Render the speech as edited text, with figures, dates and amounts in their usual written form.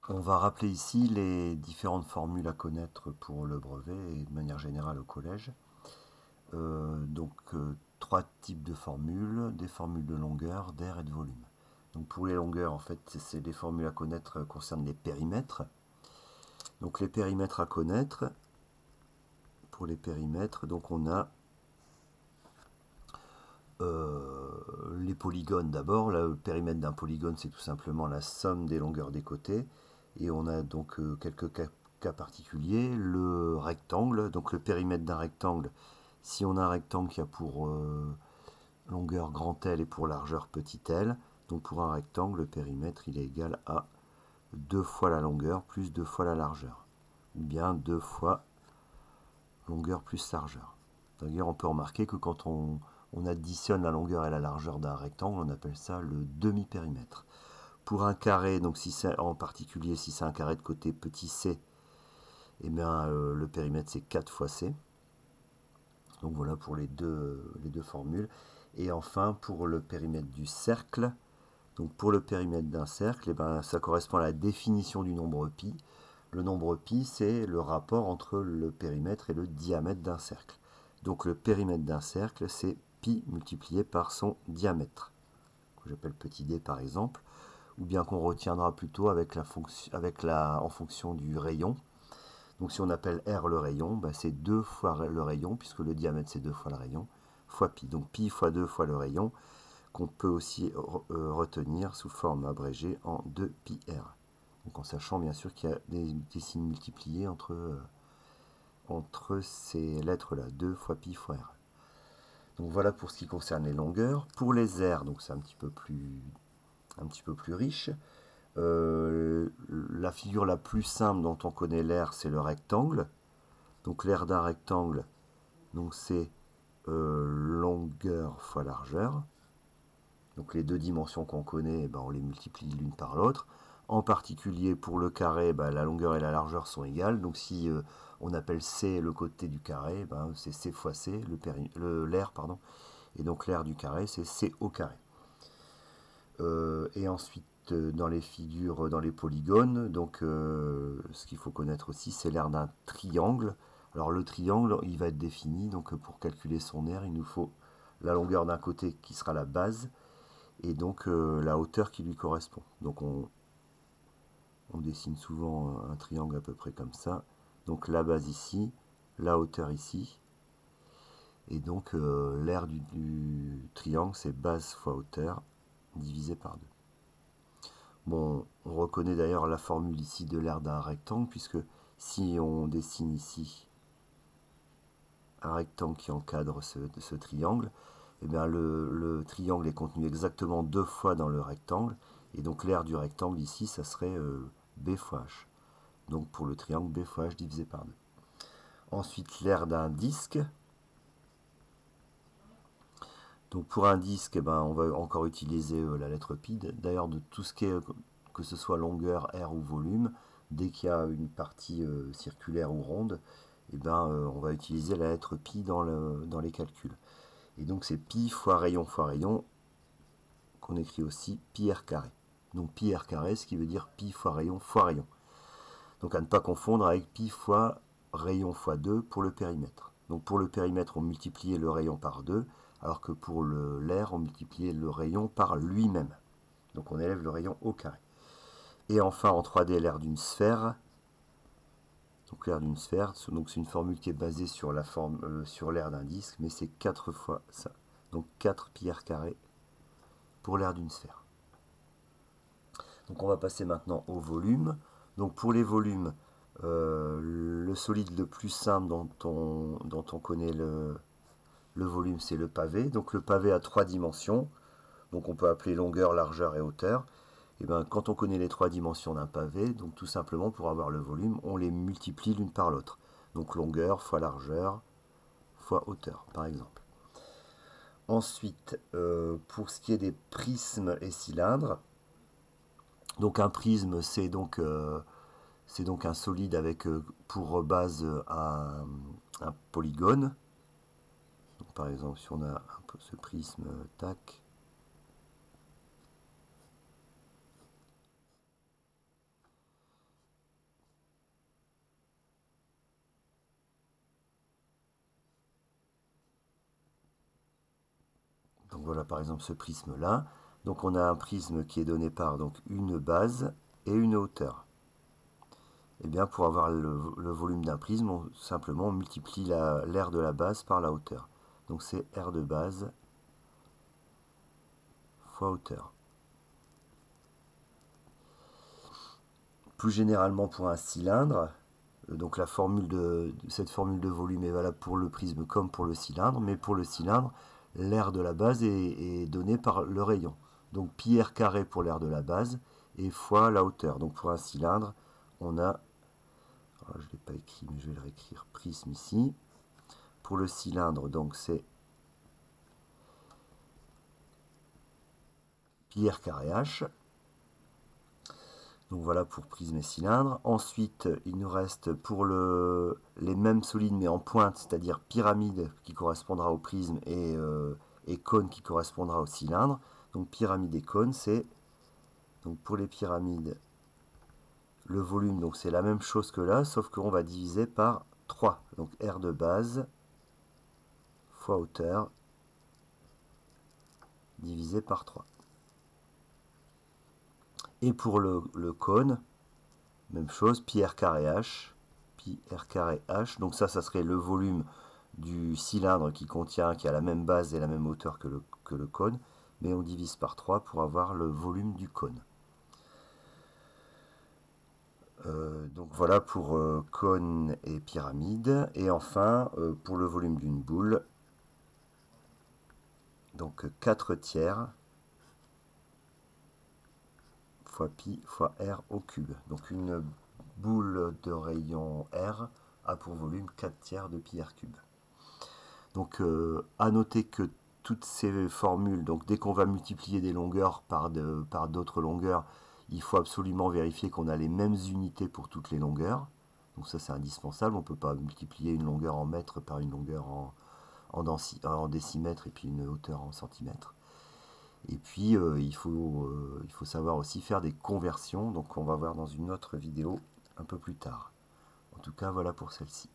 On va rappeler ici les différentes formules à connaître pour le brevet et de manière générale au collège. Trois types de formules, des formules de longueur, d'aire et de volume. Donc pour les longueurs, en fait, c'est des formules à connaître concernent les périmètres. Donc les périmètres à connaître, pour les périmètres, donc on a les polygones d'abord. Le périmètre d'un polygone, c'est tout simplement la somme des longueurs des côtés. Et on a donc quelques cas particuliers. Le rectangle, donc le périmètre d'un rectangle, si on a un rectangle qui a pour longueur grand L et pour largeur petit l, donc pour un rectangle, le périmètre il est égal à 2 fois la longueur plus 2 fois la largeur, ou bien 2 fois longueur plus largeur. D'ailleurs, on peut remarquer que quand on additionne la longueur et la largeur d'un rectangle, on appelle ça le demi-périmètre. Pour un carré, donc si c'est en particulier si c'est un carré de côté petit c, et bien le périmètre c'est 4 fois c. Donc voilà pour les deux formules. Et enfin pour le périmètre du cercle, donc pour le périmètre d'un cercle, et ben, ça correspond à la définition du nombre pi. Le nombre pi, c'est le rapport entre le périmètre et le diamètre d'un cercle. Donc le périmètre d'un cercle, c'est pi multiplié par son diamètre, que j'appelle petit d par exemple, ou bien qu'on retiendra plutôt avec en fonction du rayon. Donc si on appelle R le rayon, ben c'est 2 fois le rayon, puisque le diamètre c'est 2 fois le rayon, fois pi. Donc pi fois 2 fois le rayon, qu'on peut aussi retenir sous forme abrégée en 2πr. Donc en sachant bien sûr qu'il y a des signes multipliés entre ces lettres-là, 2 fois pi fois r. Donc voilà pour ce qui concerne les longueurs. Pour les aires, donc c'est un petit peu plus riche. La figure la plus simple dont on connaît l'aire, c'est le rectangle. Donc l'aire d'un rectangle, donc c'est longueur fois largeur. Donc les deux dimensions qu'on connaît, on les multiplie l'une par l'autre. En particulier pour le carré, la longueur et la largeur sont égales. Donc si on appelle C le côté du carré, c'est C fois C, l'aire, pardon. Et donc l'aire du carré, c'est C au carré. Et ensuite, dans les figures, dans les polygones, donc ce qu'il faut connaître aussi, c'est l'aire d'un triangle. Alors le triangle, il va être défini, donc pour calculer son aire, il nous faut la longueur d'un côté qui sera la base, et donc la hauteur qui lui correspond. Donc on dessine souvent un triangle à peu près comme ça. Donc la base ici, la hauteur ici, et donc l'aire du triangle, c'est base fois hauteur divisé par 2. Bon, on reconnaît d'ailleurs la formule ici de l'aire d'un rectangle, puisque si on dessine ici un rectangle qui encadre ce triangle, eh bien le triangle est contenu exactement 2 fois dans le rectangle, et donc l'aire du rectangle ici, ça serait b fois h. Donc pour le triangle, b fois h divisé par 2. Ensuite, l'aire d'un disque. Donc pour un disque, on va encore utiliser la lettre pi. D'ailleurs, de tout ce qui est, que ce soit longueur, aire ou volume, dès qu'il y a une partie circulaire ou ronde, on va utiliser la lettre pi dans les calculs. Et donc c'est pi fois rayon, qu'on écrit aussi pi r carré. Donc pi r carré, ce qui veut dire pi fois rayon fois rayon. Donc à ne pas confondre avec pi fois rayon fois 2 pour le périmètre. Donc pour le périmètre, on multipliait le rayon par 2, alors que pour l'aire, on multipliait le rayon par lui-même. Donc on élève le rayon au carré. Et enfin en 3D, l'aire d'une sphère. Donc l'aire d'une sphère, c'est une formule qui est basée sur l'aire d'un disque, mais c'est 4 fois ça. Donc 4 pi r carré pour l'aire d'une sphère. Donc on va passer maintenant au volume. Donc pour les volumes, le solide le plus simple dont on connaît le volume, c'est le pavé. Donc le pavé a 3 dimensions. Donc on peut appeler longueur, largeur et hauteur. Et quand on connaît les 3 dimensions d'un pavé, donc tout simplement pour avoir le volume, on les multiplie l'une par l'autre. Donc longueur fois largeur fois hauteur, par exemple. Ensuite, pour ce qui est des prismes et cylindres, donc un prisme, c'est donc un solide avec pour base un polygone. Donc, par exemple, si on a un peu ce prisme, tac. voilà par exemple ce prisme là. Donc on a un prisme qui est donné par donc une base et une hauteur. Et bien pour avoir le volume d'un prisme, simplement on multiplie l'aire de la base par la hauteur. Donc c'est R de base fois hauteur. Plus généralement pour un cylindre, donc cette formule de volume est valable pour le prisme comme pour le cylindre, mais pour le cylindre, l'aire de la base est donnée par le rayon. Donc pi r carré pour l'aire de la base et fois la hauteur. Donc pour un cylindre, on a, je ne l'ai pas écrit mais je vais le réécrire, prisme ici. Pour le cylindre, donc c'est pi r carré h. Donc voilà pour prisme et cylindre. Ensuite, il nous reste pour les mêmes solides mais en pointe, c'est-à-dire pyramide qui correspondra au prisme et cône qui correspondra au cylindre. Donc pyramide et cône, c'est donc pour les pyramides, le volume, donc c'est la même chose que là, sauf qu'on va diviser par 3. Donc R de base fois hauteur divisé par 3. Et pour le cône, même chose, pi r carré h, pi r carré h. Donc ça serait le volume du cylindre qui a la même base et la même hauteur que le cône, mais on divise par 3 pour avoir le volume du cône. Donc voilà pour cône et pyramide. Et enfin, pour le volume d'une boule, donc 4 tiers fois pi fois r au cube. Donc une boule de rayon r a pour volume 4 tiers de pi r cube. Donc à noter que toutes ces formules, donc dès qu'on va multiplier des longueurs par d'autres longueurs, il faut absolument vérifier qu'on a les mêmes unités pour toutes les longueurs. Donc ça c'est indispensable, on ne peut pas multiplier une longueur en mètres par une longueur en décimètres et puis une hauteur en centimètres. Et puis il faut savoir aussi faire des conversions, donc on va voir dans une autre vidéo un peu plus tard. En tout cas voilà pour celle-ci.